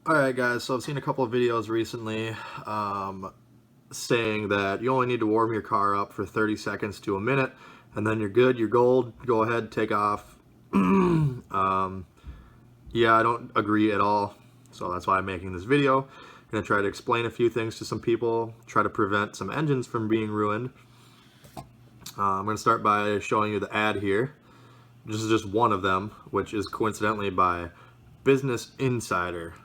Alright guys, so I've seen a couple of videos recently saying that you only need to warm your car up for 30 seconds to a minute and then you're good, you're gold, go ahead, take off. Yeah, I don't agree at all, so that's why I'm making this video. I'm going to try to explain a few things to some people, try to prevent some engines from being ruined. I'm going to start by showing you the ad here. This is just one of them, which is coincidentally by Business Insider.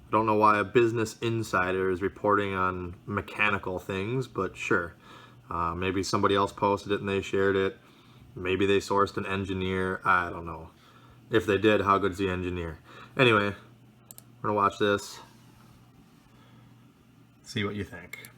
I don't know why a Business Insider is reporting on mechanical things, but sure. Maybe somebody else posted it and they shared it. Maybe they sourced an engineer. I don't know. If they did, how good's the engineer? Anyway, we're gonna watch this. See what you think.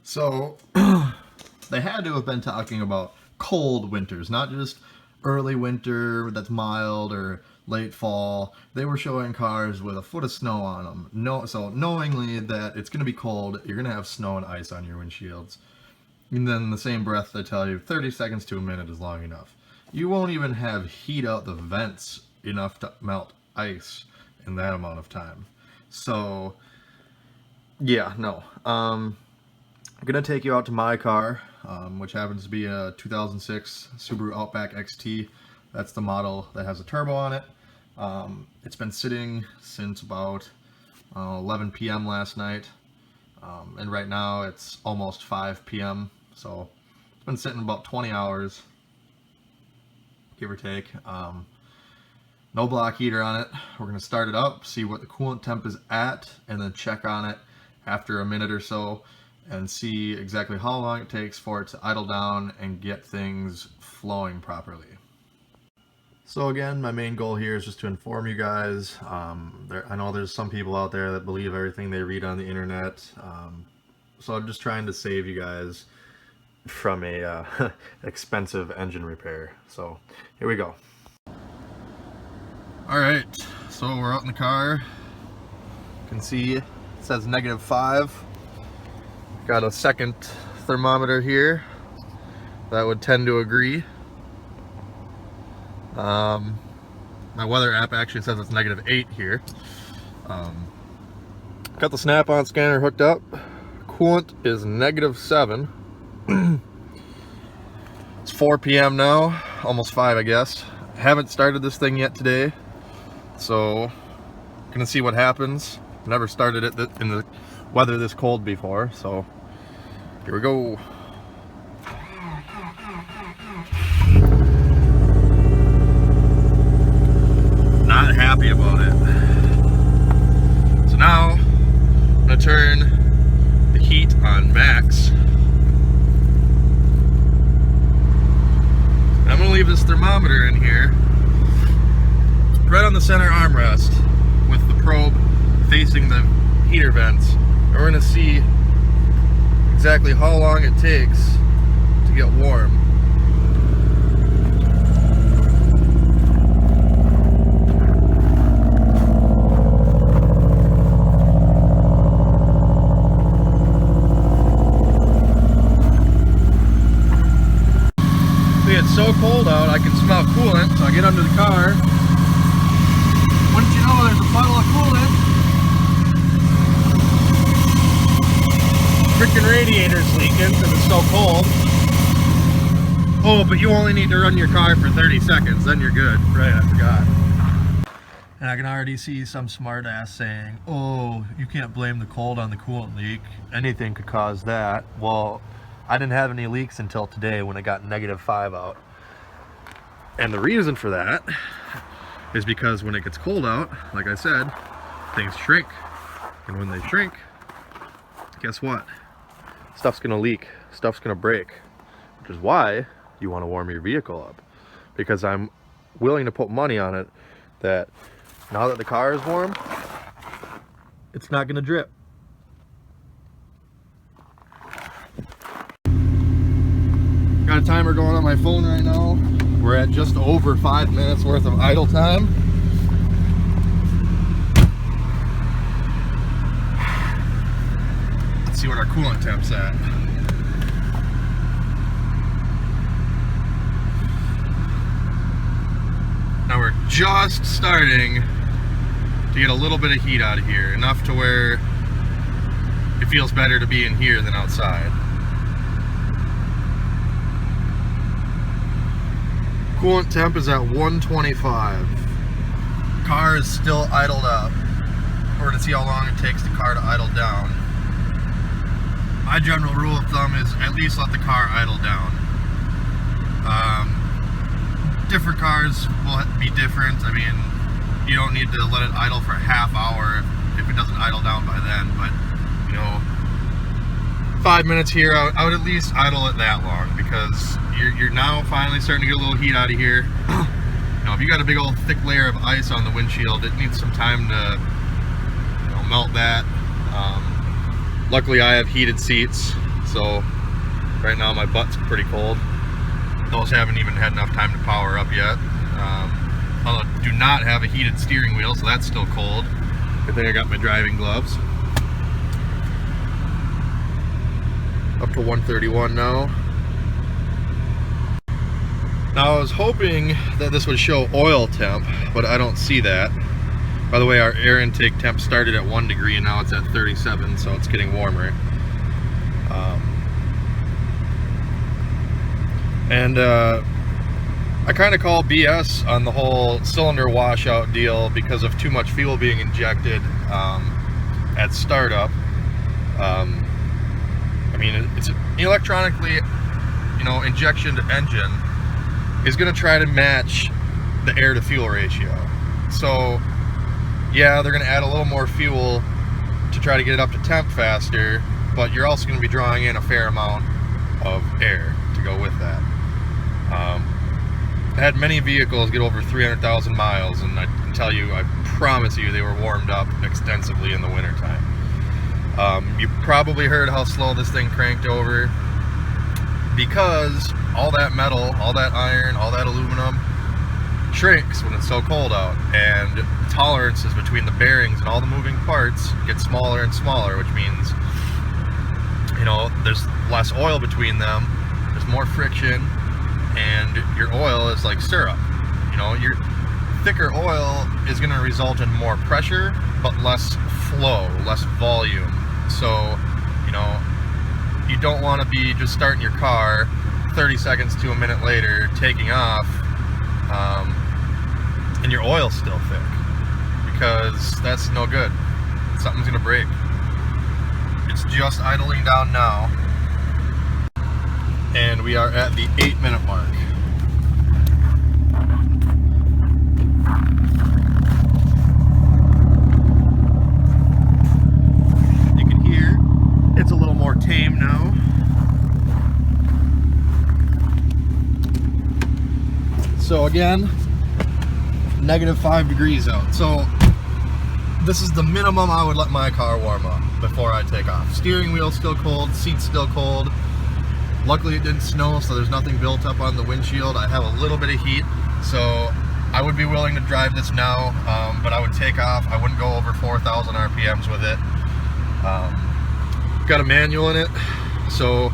So, they had to have been talking about cold winters, not just early winter that's mild or late fall. They were showing cars with a foot of snow on them. So knowingly that it's going to be cold, you're going to have snow and ice on your windshields. And then in the same breath they tell you 30 seconds to a minute is long enough. You won't even have heat out the vents enough to melt ice in that amount of time. So, yeah, no. I'm gonna take you out to my car, which happens to be a 2006 Subaru Outback XT. That's the model that has a turbo on it. It's been sitting since about 11 p.m. last night, and right now it's almost 5 p.m. So it's been sitting about 20 hours, give or take. No block heater on it. We're gonna start it up, see what the coolant temp is at, and then check on it after a minute or so and see exactly how long it takes for it to idle down and get things flowing properly. So again, my main goal here is just to inform you guys. I know there's some people out there that believe everything they read on the internet, so I'm just trying to save you guys from a expensive engine repair. So here we go. Alright, so we're out in the car. You can see it says -5. Got a second thermometer here that would tend to agree. My weather app actually says it's -8 here. Got the Snap-on scanner hooked up. Coolant is -7. It's 4 p.m. now, almost 5 I guess. Haven't started this thing yet today, so gonna see what happens. Never started it in the weather this cold before, so here we go. Not happy about it. So now I'm gonna turn the heat on max. I'm gonna leave this thermometer in here right on the center armrest with the probe facing the heater vents. And we're gonna see exactly how long it takes to get warm. It's so cold out, I can smell coolant, so I get under the car, puddle of coolant. Freaking radiator's leaking because it's so cold. Oh, but you only need to run your car for 30 seconds, then you're good. Right, I forgot. And I can already see some smart ass saying, oh, you can't blame the cold on the coolant leak. Anything could cause that. Well, I didn't have any leaks until today when it got -5 out. And the reason for that is because when it gets cold out, like I said, things shrink. And when they shrink, guess what? Stuff's gonna leak, stuff's gonna break. Which is why you wanna warm your vehicle up. Because I'm willing to put money on it that now that the car is warm, it's not gonna drip. Got a timer going on my phone right now. We're at just over 5 minutes worth of idle time. Let's see what our coolant temp's at. Now we're just starting to get a little bit of heat out of here, enough to where it feels better to be in here than outside. Coolant temp is at 125. Car is still idled up. We're going to see how long it takes the car to idle down. My general rule of thumb is at least let the car idle down. Different cars will be different. I mean, you don't need to let it idle for a half hour if it doesn't idle down by then, but you know, 5 minutes here, I would at least idle it that long, because you're now finally starting to get a little heat out of here. You know, if you got a big old thick layer of ice on the windshield, it needs some time to, you know, melt that. Luckily I have heated seats, so right now my butt's pretty cold. Those haven't even had enough time to power up yet. I do not have a heated steering wheel, so that's still cold. Good thing I got my driving gloves. Up to 131 now. Now I was hoping that this would show oil temp, but I don't see that. By the way, our air intake temp started at 1 degree and now it's at 37, so it's getting warmer. I kind of call BS on the whole cylinder washout deal because of too much fuel being injected at startup. I mean, it's electronically, you know, injection engine is going to try to match the air to fuel ratio. So yeah, they're going to add a little more fuel to try to get it up to temp faster, but you're also going to be drawing in a fair amount of air to go with that. I had many vehicles get over 300,000 miles, and I can tell you, I promise you, they were warmed up extensively in the wintertime. You probably heard how slow this thing cranked over, because all that metal, all that iron, all that aluminum shrinks when it's so cold out, and tolerances between the bearings and all the moving parts get smaller and smaller, which means, you know, there's less oil between them, there's more friction, and your oil is like syrup. You know, your thicker oil is going to result in more pressure but less flow, less volume. So, you know, you don't want to be just starting your car 30 seconds to a minute later, taking off, and your oil's still thick, because that's no good. Something's going to break. It's just idling down now. And we are at the 8-minute mark. You can hear it's a little more tame now. So again, -5 degrees out. So this is the minimum I would let my car warm up before I take off. Steering wheel's still cold, seat's still cold. Luckily it didn't snow, so there's nothing built up on the windshield. I have a little bit of heat, so I would be willing to drive this now, but I would take off. I wouldn't go over 4,000 RPMs with it. Got a manual in it, so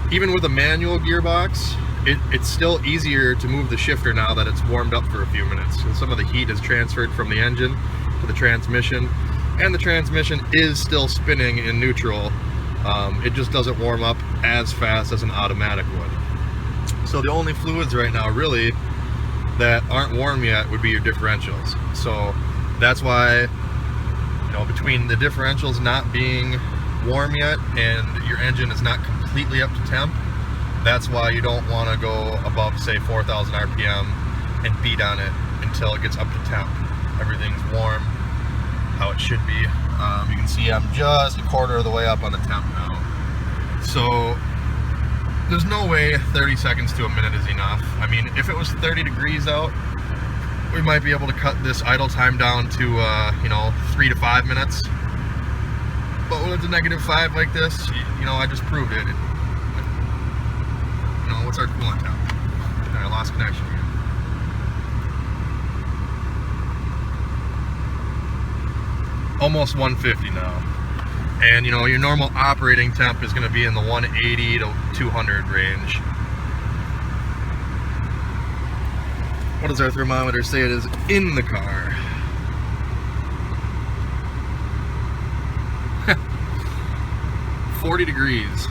even with a manual gearbox, it's still easier to move the shifter now that it's warmed up for a few minutes. And some of the heat is transferred from the engine to the transmission, and the transmission is still spinning in neutral. It just doesn't warm up as fast as an automatic would. So the only fluids right now really that aren't warm yet would be your differentials. So that's why, you know, between the differentials not being warm yet and your engine is not completely up to temp, that's why you don't want to go above, say, 4,000 RPM and beat on it until it gets up to temp. Everything's warm, how it should be. You can see I'm just a quarter of the way up on the temp now. So there's no way 30 seconds to a minute is enough. I mean, if it was 30 degrees out, we might be able to cut this idle time down to, you know, 3 to 5 minutes. But when it's a -5 like this, you know, I just proved it. You know, what's our coolant temp? I lost connection again. Almost 150 now. And you know, your normal operating temp is going to be in the 180 to 200 range. What does our thermometer say it is in the car? 40 degrees.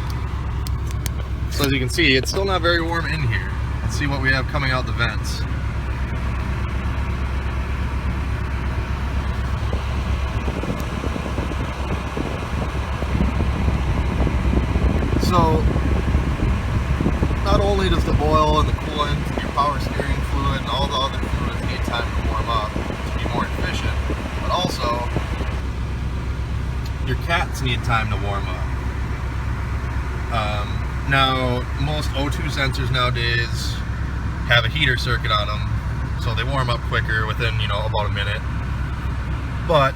So as you can see, it's still not very warm in here. Let's see what we have coming out the vents. So, not only does the oil and the coolant and your power steering fluid and all the other fluids need time to warm up to be more efficient, but also your cats need time to warm up. Now, most O2 sensors nowadays have a heater circuit on them, so they warm up quicker within, you know, about a minute. But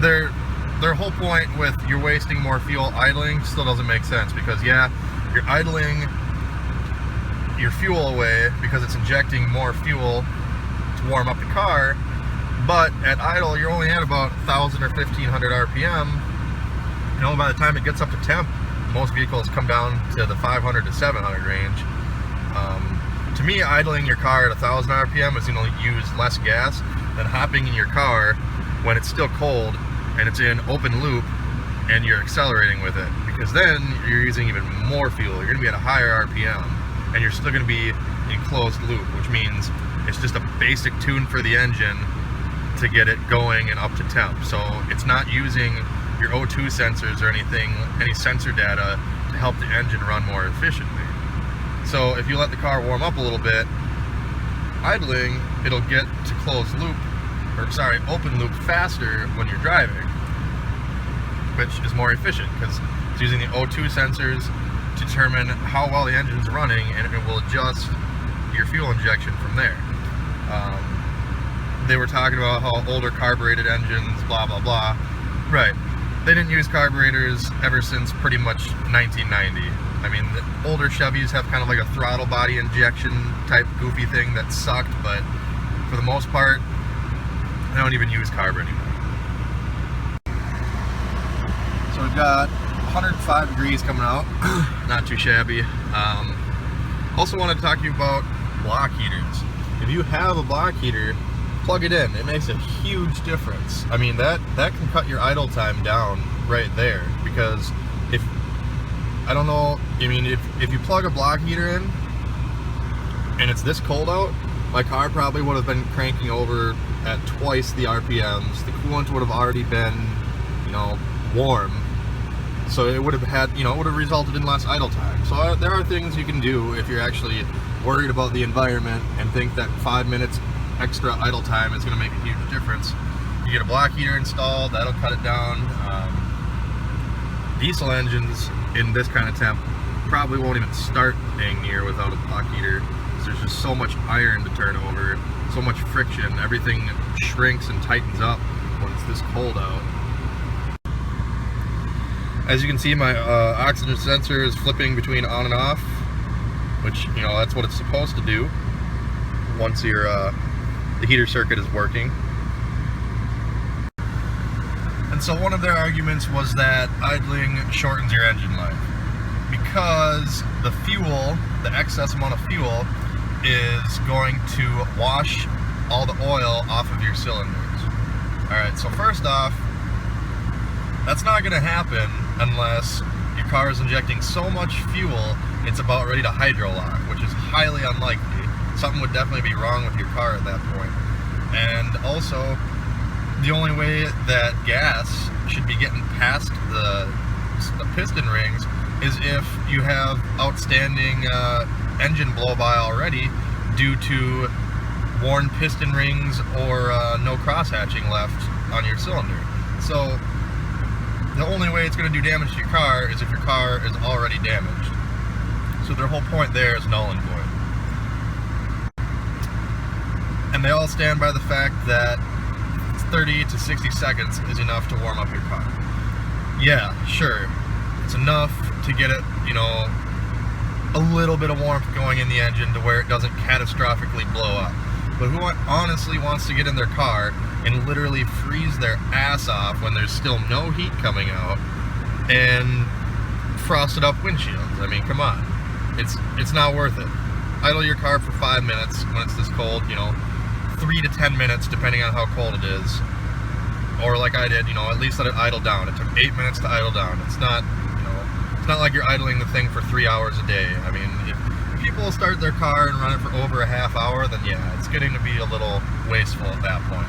their whole point with you're wasting more fuel idling still doesn't make sense, because yeah, you're idling your fuel away because it's injecting more fuel to warm up the car, but at idle you're only at about 1,000 or 1,500 RPM. You know, by the time it gets up to temp, most vehicles come down to the 500 to 700 range. To me, idling your car at 1,000 RPM is going to use less gas than hopping in your car when it's still cold and it's in open loop and you're accelerating with it, because then you're using even more fuel. You're going to be at a higher RPM and you're still going to be in closed loop, which means it's just a basic tune for the engine to get it going and up to temp. So it's not using your O2 sensors or anything, any sensor data to help the engine run more efficiently. So if you let the car warm up a little bit, idling, it'll get to closed loop, or sorry, open loop faster when you're driving, which is more efficient because it's using the O2 sensors to determine how well the engine's running, and it will adjust your fuel injection from there. They were talking about how older carbureted engines, blah, blah, blah. Right. They didn't use carburetors ever since pretty much 1990. I mean, the older Chevys have kind of like a throttle body injection type goofy thing that sucked, but for the most part, they don't even use carb anymore. So we've got 105 degrees coming out, not too shabby. Also wanted to talk to you about block heaters. If you have a block heater, plug it in. It makes a huge difference. I mean, that can cut your idle time down right there, because if, I don't know, I mean, if you plug a block heater in and it's this cold out, my car probably would have been cranking over at twice the RPMs. The coolant would have already been, you know, warm. So it would have had, you know, it would have resulted in less idle time. So there are things you can do if you're actually worried about the environment and think that 5 minutes extra idle time is going to make a huge difference. You get a block heater installed, that'll cut it down. Diesel engines in this kind of temp probably won't even start dang near without a block heater, because there's just so much iron to turn over, so much friction, everything shrinks and tightens up when it's this cold out. As you can see, my oxygen sensor is flipping between on and off, which, you know, that's what it's supposed to do once your the heater circuit is working. And so one of their arguments was that idling shortens your engine life, because the fuel, the excess amount of fuel, is going to wash all the oil off of your cylinders. Alright, so first off, that's not going to happen unless your car is injecting so much fuel it's about ready to hydrolock, which is highly unlikely. Something would definitely be wrong with your car at that point. And also, the only way that gas should be getting past the piston rings is if you have outstanding engine blow-by already due to worn piston rings or no cross-hatching left on your cylinder. So the only way it's going to do damage to your car is if your car is already damaged. So their whole point there is null and void. And they all stand by the fact that 30 to 60 seconds is enough to warm up your car. Yeah, sure, it's enough to get it, you know, a little bit of warmth going in the engine to where it doesn't catastrophically blow up. But who honestly wants to get in their car and literally freeze their ass off when there's still no heat coming out and frosted up windshields? I mean, come on. It's not worth it. Idle your car for 5 minutes when it's this cold, you know, 3 to 10 minutes depending on how cold it is. Or like I did, you know, at least let it idle down. It took 8 minutes to idle down. It's not, you know, it's not like you're idling the thing for 3 hours a day. I mean, if people start their car and run it for over a half hour, then yeah, it's getting to be a little wasteful at that point.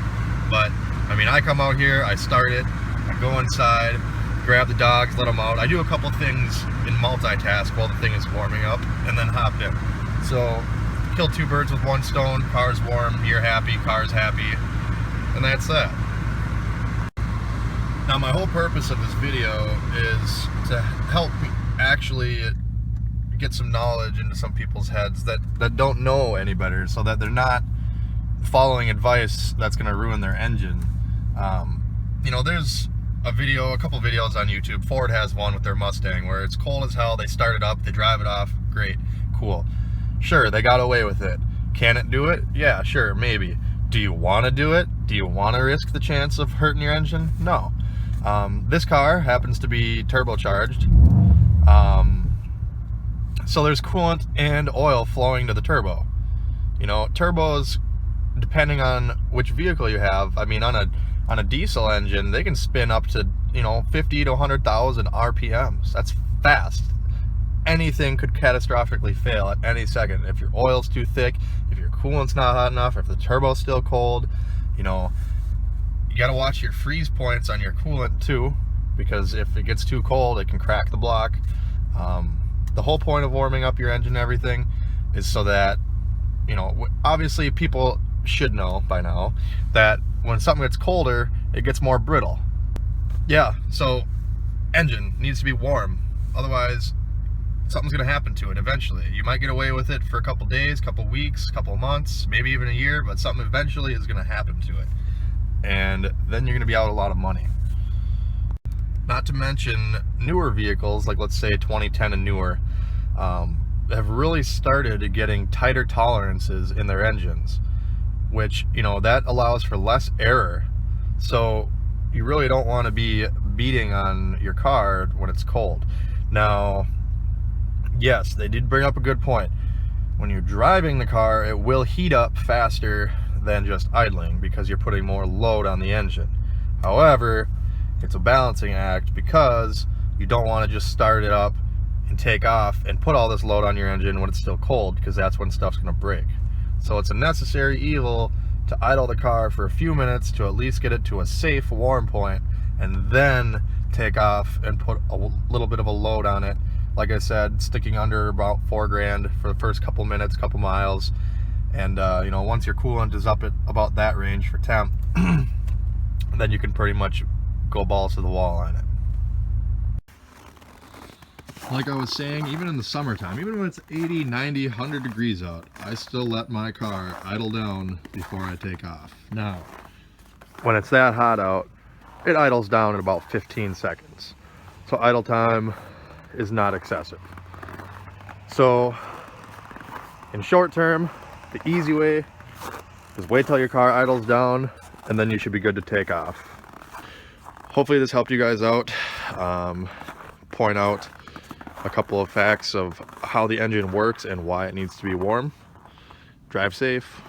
But, I mean, I come out here, I start it, I go inside, grab the dogs, let them out. I do a couple things in multitask while the thing is warming up, and then hop in. So, kill 2 birds with 1 stone. Car's warm, you're happy, car's happy, and that's that. Now, my whole purpose of this video is to help actually get some knowledge into some people's heads that don't know any better, so that they're not following advice that's going to ruin their engine. You know, there's a couple videos on YouTube. Ford has one with their Mustang where it's cold as hell, they start it up, they drive it off, great, cool. Sure, they got away with it. Can it do it? Yeah, sure, maybe. Do you want to do it? Do you want to risk the chance of hurting your engine? No. This car happens to be turbocharged, so there's coolant and oil flowing to the turbo. You know, turbos, depending on which vehicle you have, I mean, on a diesel engine, they can spin up to, you know, 50 to 100,000 RPMs. That's fast. Anything could catastrophically fail at any second. If your oil's too thick, if your coolant's not hot enough, if the turbo's still cold, you know, you gotta watch your freeze points on your coolant too, because if it gets too cold, it can crack the block. The whole point of warming up your engine and everything is so that, you know, obviously people should know by now that when something gets colder, it gets more brittle. Yeah, so engine needs to be warm. Otherwise, something's gonna happen to it eventually. You might get away with it for a couple days, couple weeks, couple months, maybe even a year, but something eventually is gonna happen to it. And then you're gonna be out a lot of money. Not to mention newer vehicles, like let's say 2010 and newer, have really started getting tighter tolerances in their engines, which, you know, that allows for less error. So you really don't want to be beating on your car when it's cold. Now, yes, they did bring up a good point. When you're driving the car, it will heat up faster than just idling because you're putting more load on the engine. However, it's a balancing act because you don't want to just start it up and take off and put all this load on your engine when it's still cold, because that's when stuff's going to break. So it's a necessary evil to idle the car for a few minutes to at least get it to a safe warm point, and then take off and put a little bit of a load on it. Like I said, sticking under about $4 grand for the first couple minutes, couple miles, and you know, once your coolant is up at about that range for temp, then you can pretty much go balls to the wall on it. Like I was saying, even in the summertime, even when it's 80, 90, 100 degrees out, I still let my car idle down before I take off. Now, when it's that hot out, it idles down in about 15 seconds. So idle time is not excessive. So, in short term, the easy way is wait till your car idles down, and then you should be good to take off. Hopefully this helped you guys out. Point out a couple of facts of how the engine works and why it needs to be warm. Drive safe.